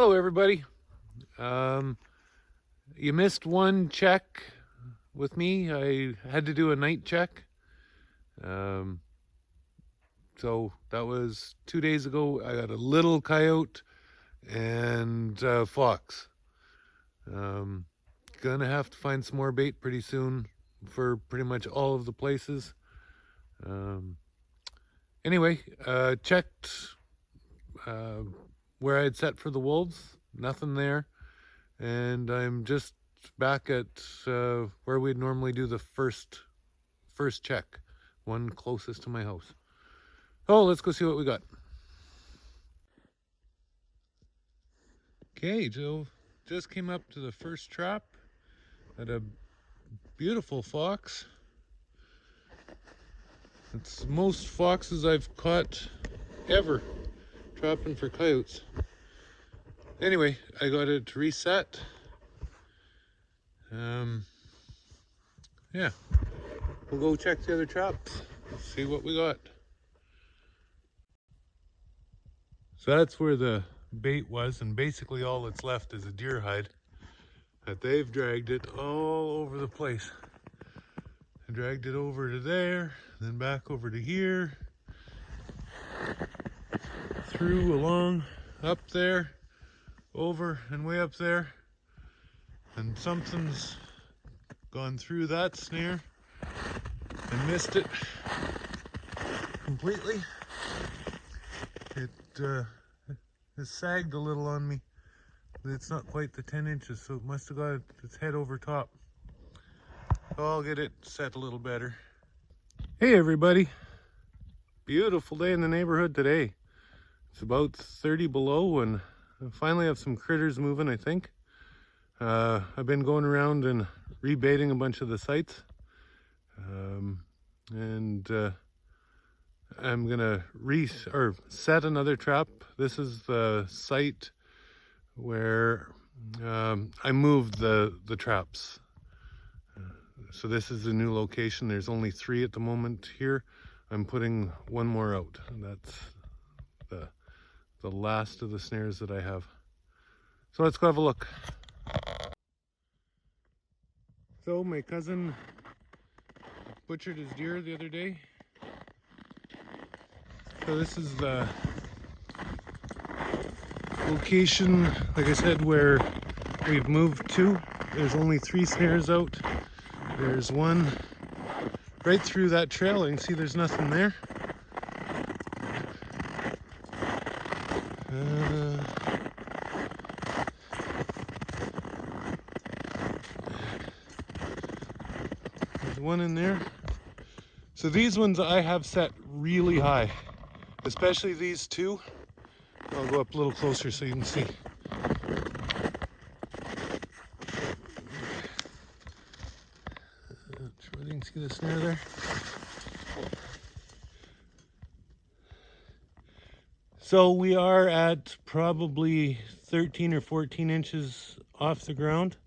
Hello, everybody. You missed one check with me. I had to do a night check. So that was 2 days ago. I got a little coyote and fox. Gonna have to find some more bait pretty soon for pretty much all of the places. Anyway, checked where I had set for the wolves. Nothing there. And I'm just back at where we'd normally do the first check, one closest to my house. Oh, let's go see what we got. Okay, Joe just came up to the first trap at a beautiful fox. It's most foxes I've caught ever trapping for coyotes. Anyway, I got it reset. Yeah, we'll go check the other traps, see what we got. So that's where the bait was, and basically all that's left is a deer hide that they've dragged it all over the place. I dragged it over to there, then back over to here, through, along, up there, over and way up there, and something's gone through that snare and missed it completely. It has sagged a little on me, but it's not quite the 10 inches, so it must have got its head over top. So I'll get it set a little better. Hey everybody, beautiful day in the neighborhood today. It's about 30 below and I finally have some critters moving, I think. I've been going around and rebaiting a bunch of the sites. I'm gonna set another trap. This is the site where I moved the traps. So this is the new location. There's only 3 at the moment here. I'm putting one more out. And that's the last of the snares that I have. So let's go have a look. So my cousin butchered his deer the other day. So this is the location, like I said, where we've moved to. There's only 3 snares out. There's one right through that trail. You can see there's nothing there. There's one in there. So these ones I have set really high, especially these 2. I'll go up a little closer so you can see. Sure you can see the snare there. So we are at probably 13 or 14 inches off the ground.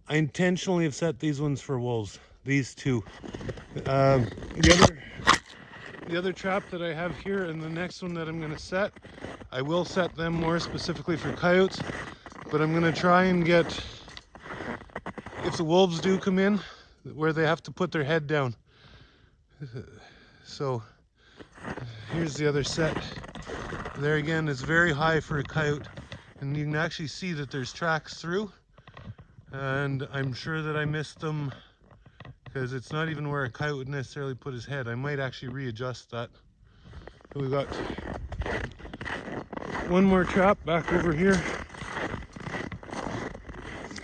I intentionally have set these ones for wolves, these 2. The other trap that I have here and the next one that I'm going to set, I will set them more specifically for coyotes, but I'm going to try and get, if the wolves do come in, where they have to put their head down. So here's the other set. There again is very high for a coyote, and you can actually see that there's tracks through, and I'm sure that I missed them because it's not even where a coyote would necessarily put his head. I might actually readjust that. So we've got one more trap back over here.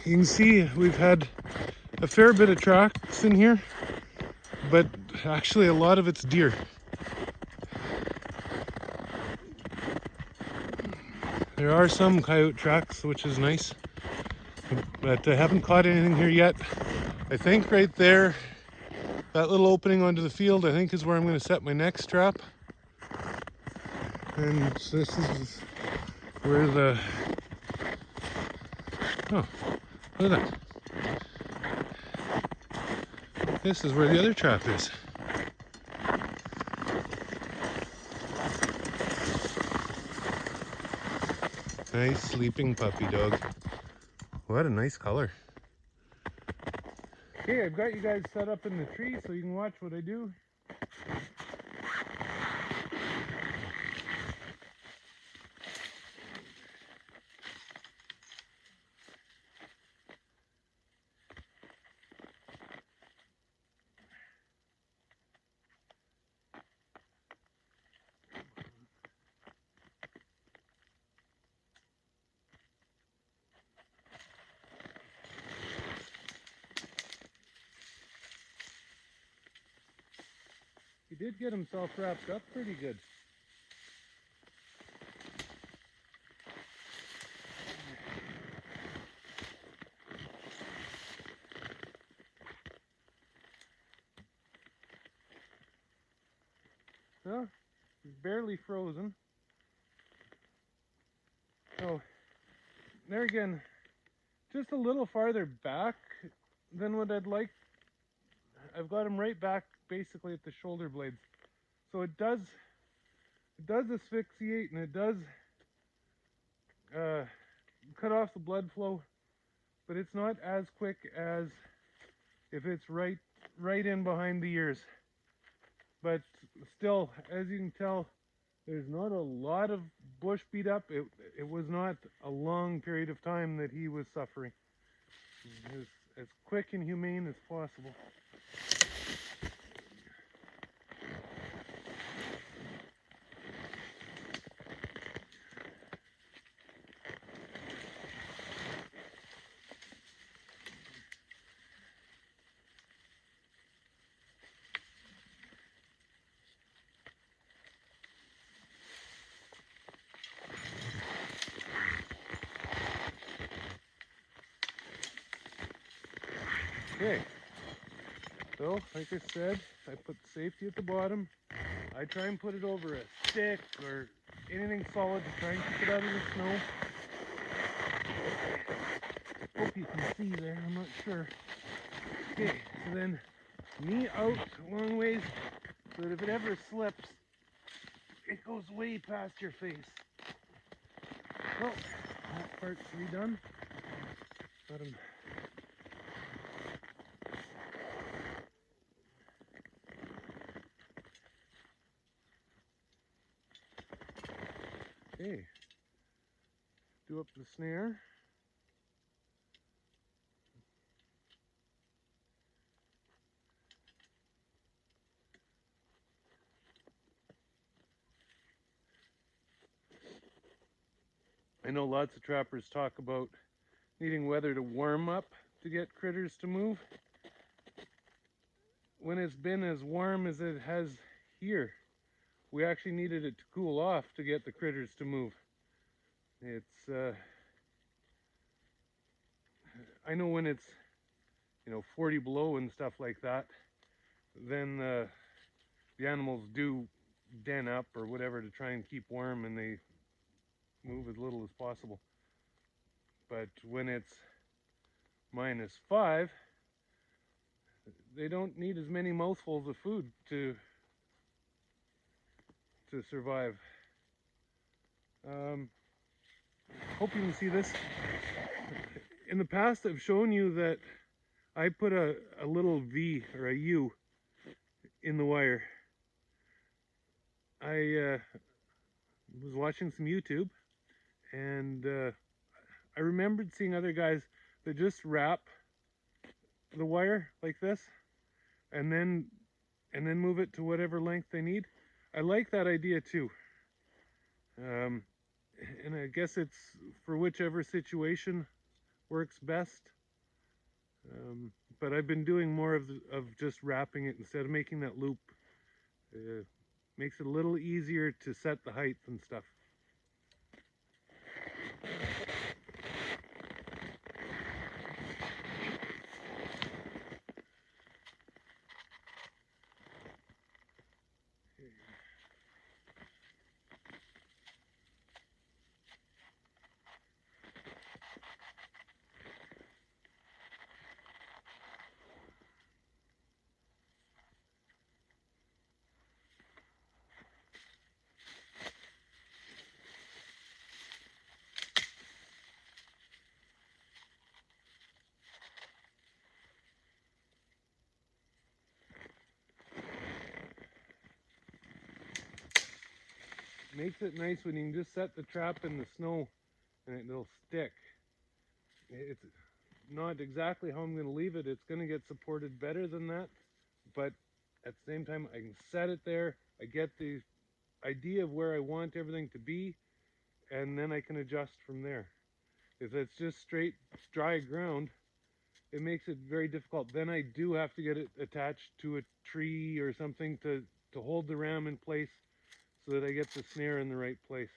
You can see we've had a fair bit of tracks in here, but actually a lot of it's deer. There are some coyote tracks, which is nice, but I haven't caught anything here yet. I think right there, that little opening onto the field, I think is where I'm going to set my next trap. And this is where the, oh, look at that. This is where the other trap is. Nice sleeping puppy dog. What a nice color. Okay, I've got you guys set up in the tree so you can watch what I do. He did get himself wrapped up pretty good. Well, he's barely frozen. So, there again, just a little farther back than what I'd like. I've got him right back basically at the shoulder blades. So it does asphyxiate, and it does cut off the blood flow, but it's not as quick as if it's right in behind the ears. But still, as you can tell, there's not a lot of bush beat up. It was not a long period of time that he was suffering. It was as quick and humane as possible. Okay, so like I said, I put safety at the bottom. I try and put it over a stick or anything solid to try and keep it out of the snow. Hope you can see there, I'm not sure. Okay, so then knee out a long ways so that if it ever slips, it goes way past your face. Well, that part's redone. Got him. Okay, do up the snare. I know lots of trappers talk about needing weather to warm up to get critters to move. When it's been as warm as it has here, we actually needed it to cool off to get the critters to move. It's I know when it's 40 below and stuff like that, then the animals do den up or whatever to try and keep warm, and they move as little as possible. But when it's -5, they don't need as many mouthfuls of food to survive. Hope you can see this. In the past, I've shown you that I put a little V or a U in the wire. I was watching some YouTube, and I remembered seeing other guys that just wrap the wire like this, and then move it to whatever length they need. I like that idea too. And I guess it's for whichever situation works best. But I've been doing more of just wrapping it instead of making that loop. Makes it a little easier to set the height and stuff. makes it nice when you can just set the trap in the snow and it'll stick. It's not exactly how I'm going to leave it. It's going to get supported better than that, but at the same time I can set it there. I get the idea of where I want everything to be, and then I can adjust from there. If it's just straight dry ground, it makes it very difficult. Then I do have to get it attached to a tree or something to hold the ram in place so that I get the snare in the right place.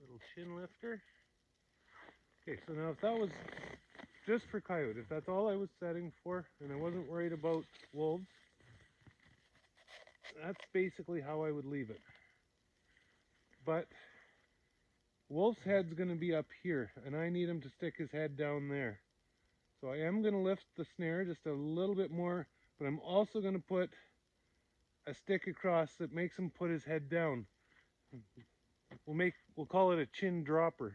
Little chin lifter. Okay, so now if that was just for coyote, if that's all I was setting for and I wasn't worried about wolves, that's basically how I would leave it. But wolf's head's going to be up here, and I need him to stick his head down there. So I am going to lift the snare just a little bit more, but I'm also going to put a stick across that makes him put his head down. We'll call it a chin dropper.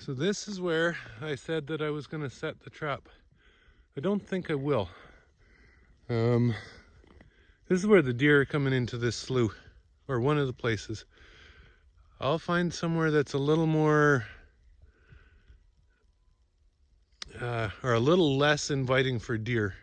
So this is where I said that I was going to set the trap. I don't think I will. This is where the deer are coming into this slough, or one of the places. I'll find somewhere that's a little more, or a little less inviting for deer.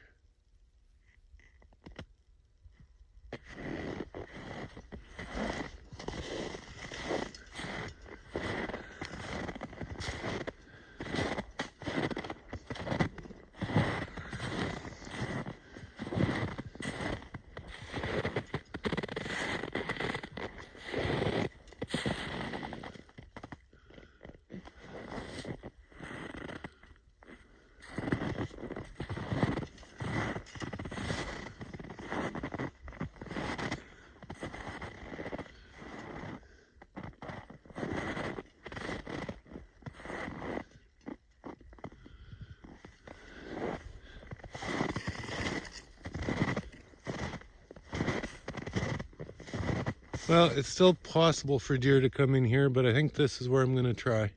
Well, it's still possible for deer to come in here, but I think this is where I'm going to try.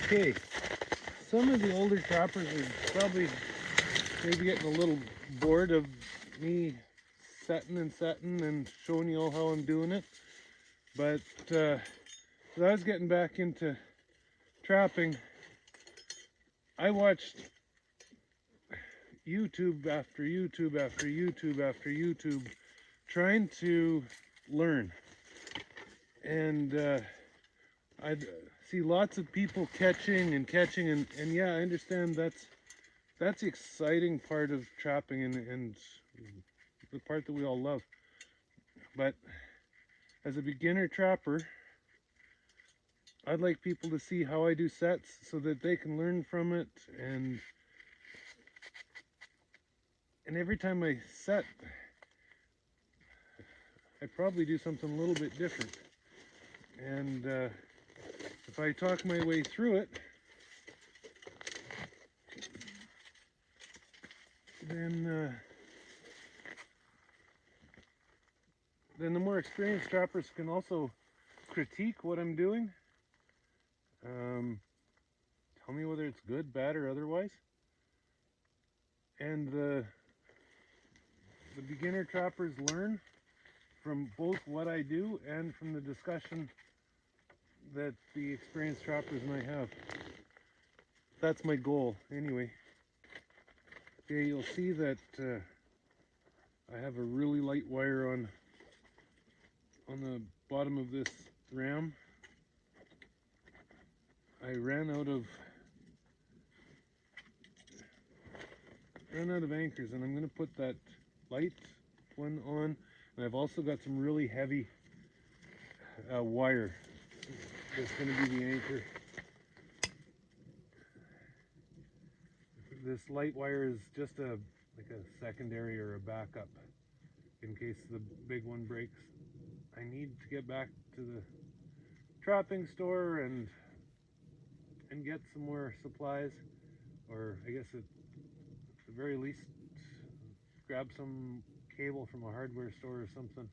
Okay, some of the older trappers are probably maybe getting a little bored of me setting and showing you all how I'm doing it. But as I was getting back into trapping, I watched YouTube after YouTube after YouTube after YouTube trying to learn. And I see lots of people catching, and yeah, I understand that's the exciting part of trapping and the part that we all love. But as a beginner trapper, I'd like people to see how I do sets so that they can learn from it, and every time I set, I probably do something a little bit different. And if I talk my way through it, then the more experienced trappers can also critique what I'm doing. Tell me whether it's good, bad, or otherwise. And the beginner trappers learn from both what I do and from the discussion that the experienced trappers and I have. That's my goal, anyway. Okay, you'll see that I have a really light wire on the bottom of this ram. I ran out of anchors, and I'm going to put that light one on, and I've also got some really heavy wire that's going to be the anchor. This light wire is just like a secondary or a backup in case the big one breaks. I need to get back to the trapping store and get some more supplies, or I guess at the very least grab some cable from a hardware store or something.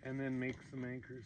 And then make some anchors.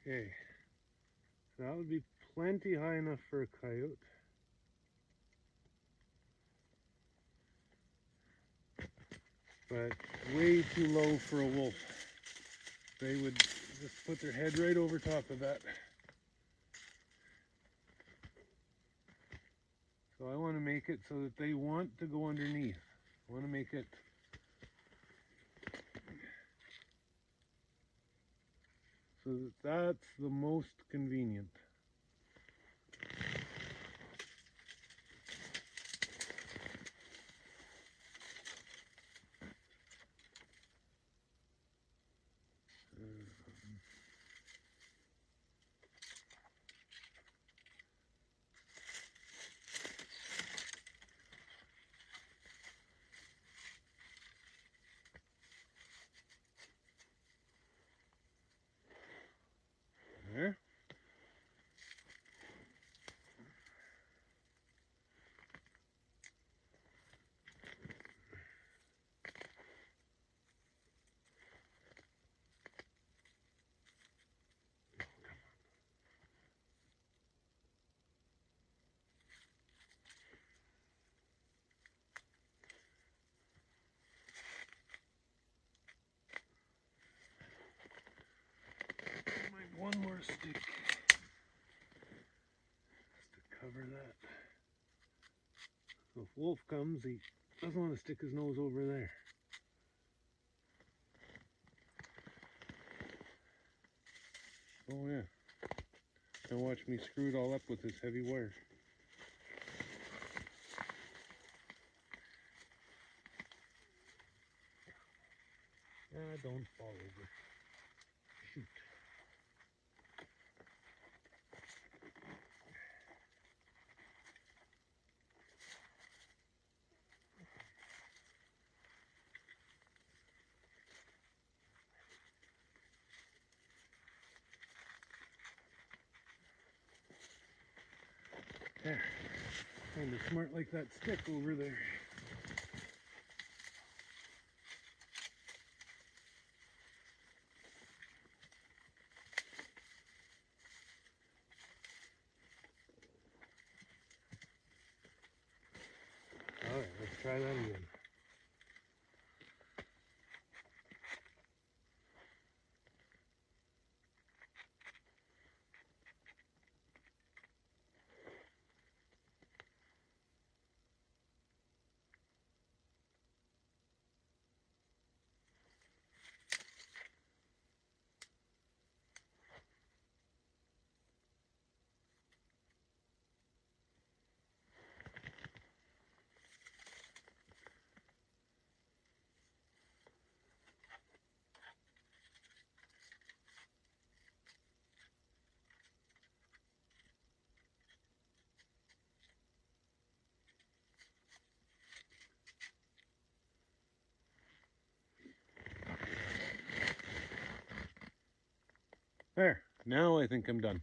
Okay, so that would be plenty high enough for a coyote. But way too low for a wolf. They would just put their head right over top of that. So I want to make it so that they want to go underneath. I want to make it so that that's the most convenient. There. a stick just to cover that. So if Wolf comes, he doesn't want to stick his nose over there. Oh yeah. Now watch me screw it all up with this heavy wire. Ah, don't fall over. Shoot. There. Kind of smart like that stick over there. Alright, let's try that again. There. Now I think I'm done.